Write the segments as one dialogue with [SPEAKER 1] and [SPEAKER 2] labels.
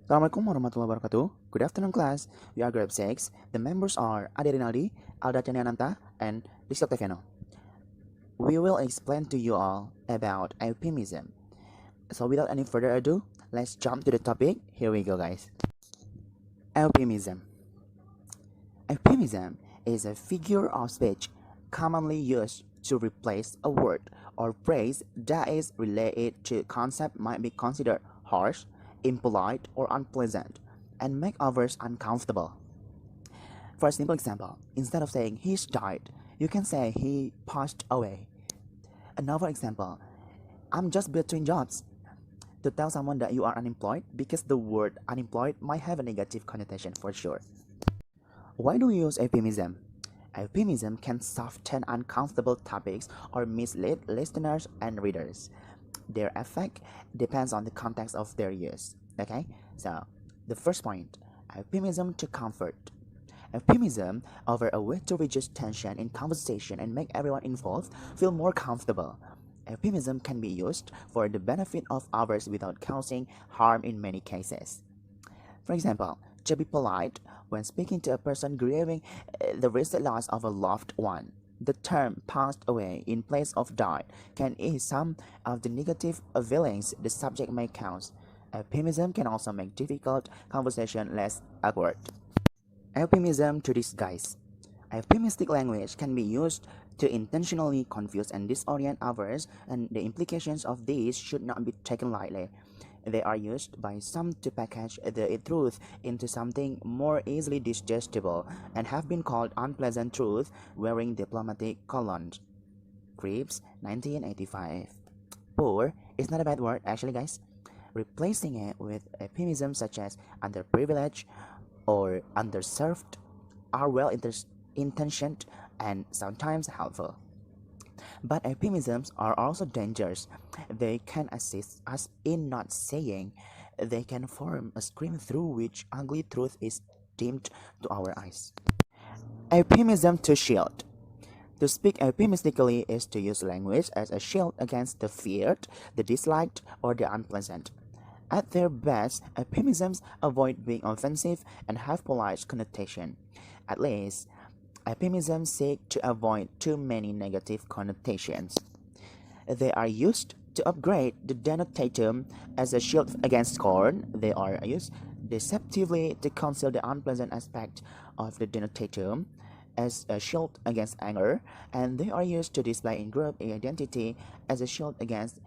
[SPEAKER 1] Assalamualaikum warahmatullahi wabarakatuh. Good afternoon, class. We are Grade 6. The members are Ade Rinaldi, Alda Chaniananta, and Rizky Octaviano. We will explain to you all about euphemism. So, without any further ado, let's jump to the topic. Here we go, guys. Euphemism. Euphemism is a figure of speech commonly used to replace a word or phrase that is related to a concept might be considered harsh, impolite, or unpleasant, and make others uncomfortable. For a simple example, instead of saying he's died, you can say he passed away. Another example, I'm just between jobs. To tell someone that you are unemployed because the word unemployed might have a negative connotation for sure. Why do we use euphemism? Euphemism can soften uncomfortable topics or mislead listeners and readers. Their effect depends on the context of their use. Okay, so the first point, euphemism to comfort. Euphemism offer a way to reduce tension in conversation and make everyone involved feel more comfortable. Euphemism can be used for the benefit of others without causing harm in many cases. For example, to be polite when speaking to a person grieving the recent loss of a loved one. The term passed away in place of died can ease some of the negative feelings the subject may cause. Euphemism can also make difficult conversation less awkward. Euphemism to disguise. Euphemistic language can be used to intentionally confuse and disorient others, and the implications of these should not be taken lightly. They are used by some to package the truth into something more easily digestible and have been called unpleasant truth wearing diplomatic colons. Cripps, 1985. Poor is not a bad word, actually, guys. Replacing it with euphemisms such as underprivileged or underserved are intentioned and sometimes helpful. But euphemisms are also dangerous. They can assist us in not saying. They can form a screen through which ugly truth is dimmed to our eyes. Euphemism to shield. To speak euphemistically is to use language as a shield against the feared, the disliked, or the unpleasant. At their best, euphemisms avoid being offensive and have polite connotation. At least, euphemisms seek to avoid too many negative connotations. They are used to upgrade the denotatum as a shield against scorn. They are used deceptively to conceal the unpleasant aspect of the denotatum as a shield against anger, and they are used to display in group identity as a shield against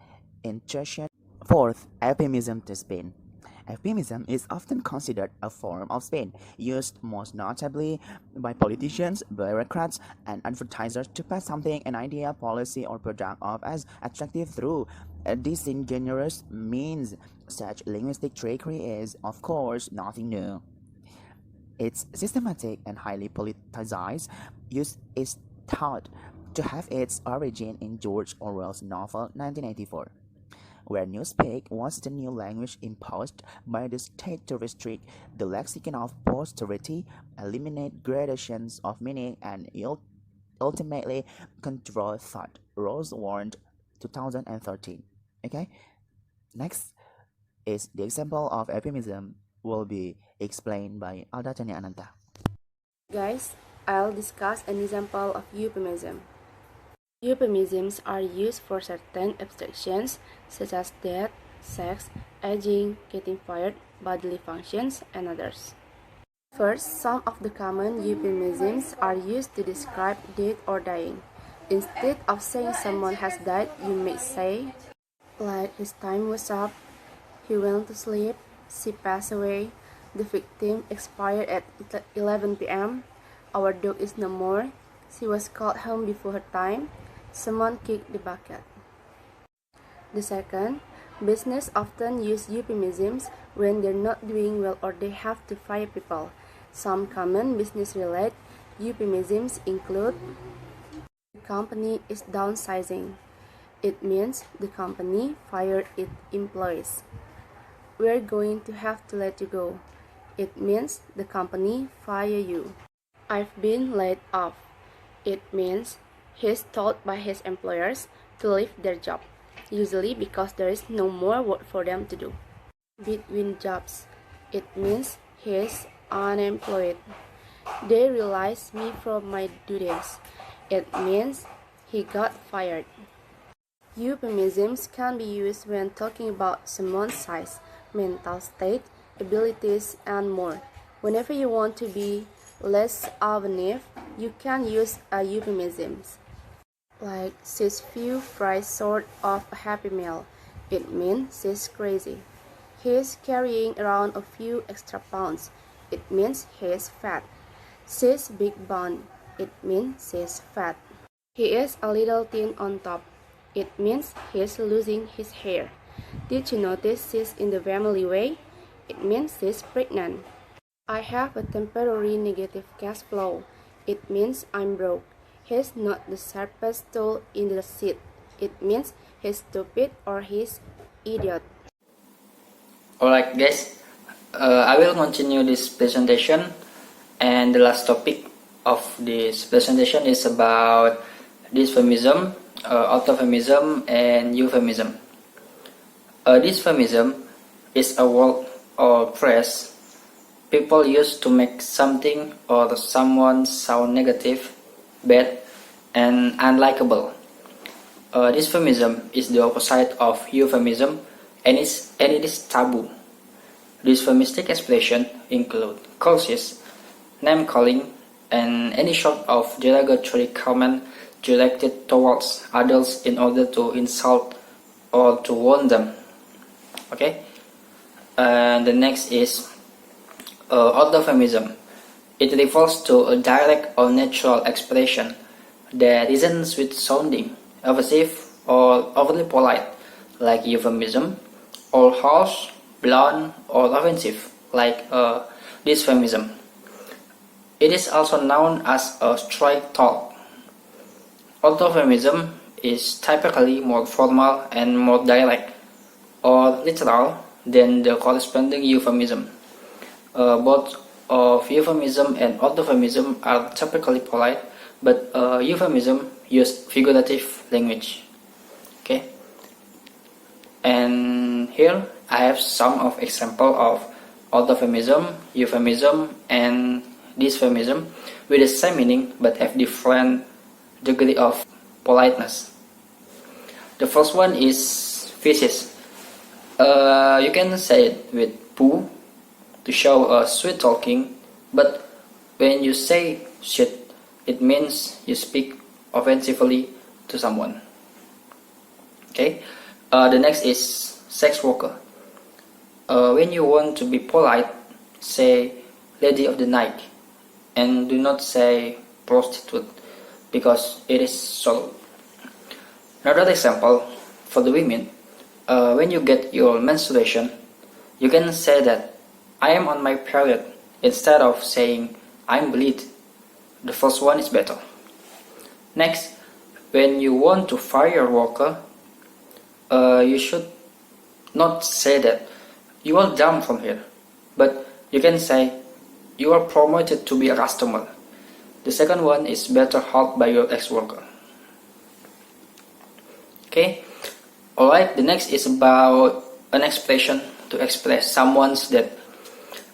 [SPEAKER 1] intrusion. Fourth, euphemism to spin. Euphemism is often considered a form of spin, used most notably by politicians, bureaucrats, and advertisers to pass something, an idea, policy, or product off as attractive through disingenuous means. Such linguistic trickery is, of course, nothing new. Its systematic and highly politicized use is thought to have its origin in George Orwell's novel 1984, where newspeak was the new language imposed by the state to restrict the lexicon of posterity, eliminate gradations of meaning, and ultimately control thought. Rose warned 2013. Okay, next is the example of euphemism will be explained by Alda Ananta.
[SPEAKER 2] Guys, I'll discuss an example of euphemism. Euphemisms are used for certain abstractions such as death, sex, aging, getting fired, bodily functions, and others. First, some of the common euphemisms are used to describe death or dying. Instead of saying someone has died, you may say, like his time was up, he went to sleep, she passed away, the victim expired at 11 p.m., our dog is no more, she was called home before her time, someone kicked the bucket. The second, business often use euphemisms when they're not doing well or they have to fire people. Some common business-related euphemisms include the company is downsizing. It means the company fired its employees. We're going to have to let you go. It means the company fire you. I've been laid off. It means he's told by his employers to leave their job, usually because there is no more work for them to do. Between jobs. It means he's unemployed. They released me from my duties. It means he got fired. Euphemisms can be used when talking about someone's size, mental state, abilities, and more. Whenever you want to be less offensive, you can use a euphemism. Like, she's few fries short of a happy meal. It means she's crazy. He's carrying around a few extra pounds. It means he's fat. She's big boned. It means she's fat. He is a little thin on top. It means he's losing his hair. Did you notice she's in the family way? It means she's pregnant. I have a temporary negative cash flow. It means I'm broke. He's not the sharpest tool in the shed. It means he's stupid or he's idiot.
[SPEAKER 3] Alright guys, I will continue this presentation, and the last topic of this presentation is about dysphemism, orthophemism, and euphemism. Dysphemism is a word or phrase people use to make something or someone sound negative, bad, and unlikable. Dysphemism is the opposite of euphemism, and it is taboo. Dysphemistic expressions include curses, name-calling, and any sort of derogatory comment directed towards others in order to insult or to warn them. Okay, and the next is orthophemism. It refers to a direct or natural expression that isn't sweet-sounding, evasive, or overly polite, like euphemism, or harsh, blunt, or offensive, like dysphemism. It is also known as a straight talk. Orthophemism is typically more formal and more direct, or literal, than the corresponding euphemism. Both of euphemism and orthophemism are typically polite, but euphemism use figurative language. Okay, and here I have some of example of orthophemism, euphemism, and dysphemism with the same meaning but have different degree of politeness. The first one is feces. You can say it with poo to show a sweet talking, but when you say shit, it means you speak offensively to someone. Okay, the next is sex worker. When you want to be polite, say lady of the night, and do not say prostitute because it is so. Another example for the women, when you get your menstruation, you can say that I am on my period instead of saying I'm bleed. The first one is better. Next, when you want to fire a worker, you should not say that you are down from here, but you can say you are promoted to be a customer. The second one is better helped by your ex-worker. Okay, alright, the next is about an expression to express someone's that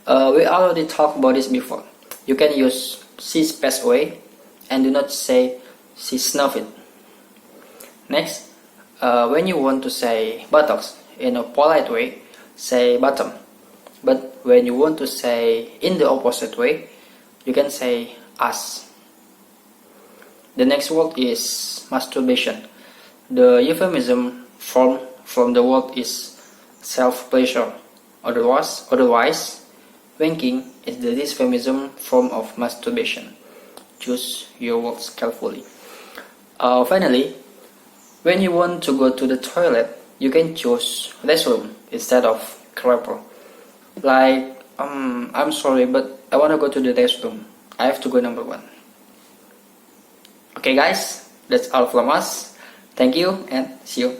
[SPEAKER 3] we already talked about this before. You can use she's passed away and do not say she snuffed it. Next, when you want to say buttocks in a polite way, say bottom. But when you want to say in the opposite way, you can say ass. The next word is masturbation. The euphemism formed from the word is self-pleasure. Otherwise, wanking is the dysphemism form of masturbation. Choose your words carefully. Finally, when you want to go to the toilet, you can choose restroom instead of crapper. Like, I'm sorry, but I want to go to the restroom. I have to go number 1. Okay guys, that's all from us. Thank you and see you.